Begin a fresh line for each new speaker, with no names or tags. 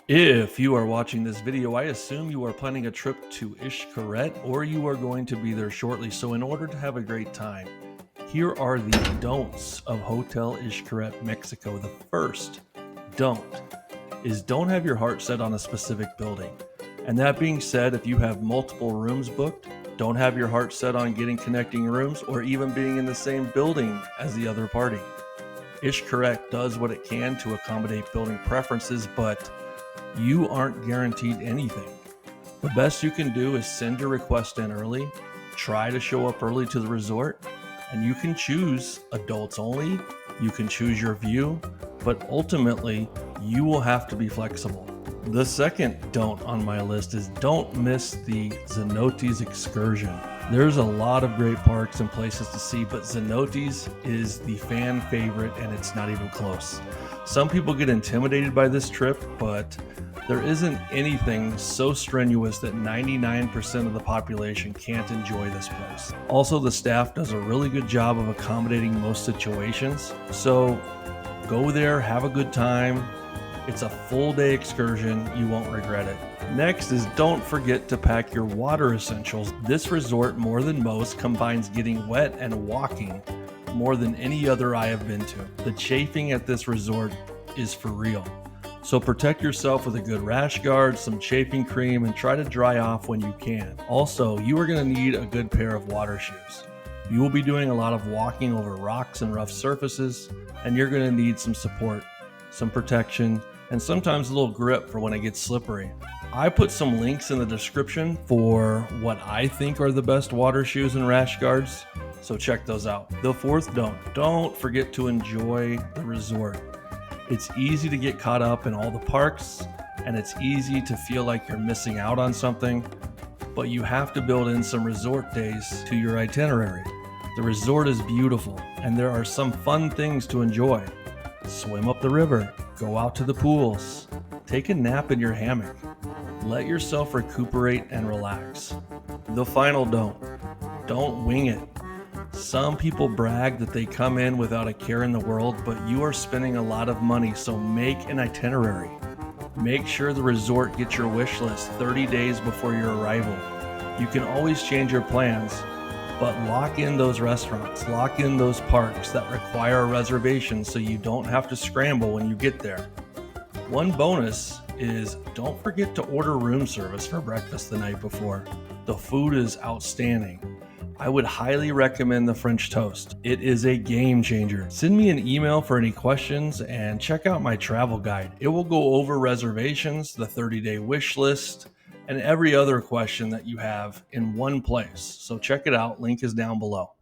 If you are watching this video, I assume you are planning a trip to Xcaret or you are going to be there shortly. So in order to have a great time, here are the don'ts of Hotel Xcaret Mexico. The first don't is don't have your heart set on a specific building. And that being said, if you have multiple rooms booked, don't have your heart set on getting connecting rooms or even being in the same building as the other party. Xcaret does what it can to accommodate building preferences, but you aren't guaranteed anything. The best you can do is send your request in early, try to show up early to the resort, and you can choose adults only, you can choose your view, but ultimately you will have to be flexible. The second don't on my list is don't miss the Zenotes Excursion. There's a lot of great parks and places to see, but Zenotes is the fan favorite and it's not even close. Some people get intimidated by this trip, but there isn't anything so strenuous that 99% of the population can't enjoy this place. Also, the staff does a really good job of accommodating most situations. So go there, have a good time. It's a full day excursion. You won't regret it. Next is don't forget to pack your water essentials. This resort, more than most, combines getting wet and walking more than any other I have been to. The chafing at this resort is for real. So protect yourself with a good rash guard, some chafing cream, and try to dry off when you can. Also, you are going to need a good pair of water shoes. You will be doing a lot of walking over rocks and rough surfaces, and you're going to need some support, some protection, and sometimes a little grip for when it gets slippery. I put some links in the description for what I think are the best water shoes and rash guards, so check those out. The fourth don't forget to enjoy the resort. It's easy to get caught up in all the parks, and it's easy to feel like you're missing out on something, but you have to build in some resort days to your itinerary. The resort is beautiful, and there are some fun things to enjoy. Swim up the river, go out to the pools, take a nap in your hammock. Let yourself recuperate and relax. The final don't wing it. Some people brag that they come in without a care in the world, but you are spending a lot of money, so make an itinerary. Make sure the resort gets your wish list 30 days before your arrival. You can always change your plans, but lock in those restaurants, lock in those parks that require a reservation so you don't have to scramble when you get there. One bonus is don't forget to order room service for breakfast the night before. The food is outstanding. I would highly recommend the French toast. It is a game changer. Send me an email for any questions and check out my travel guide. It will go over reservations, the 30-day wish list, and every other question that you have in one place. So check it out. Link is down below.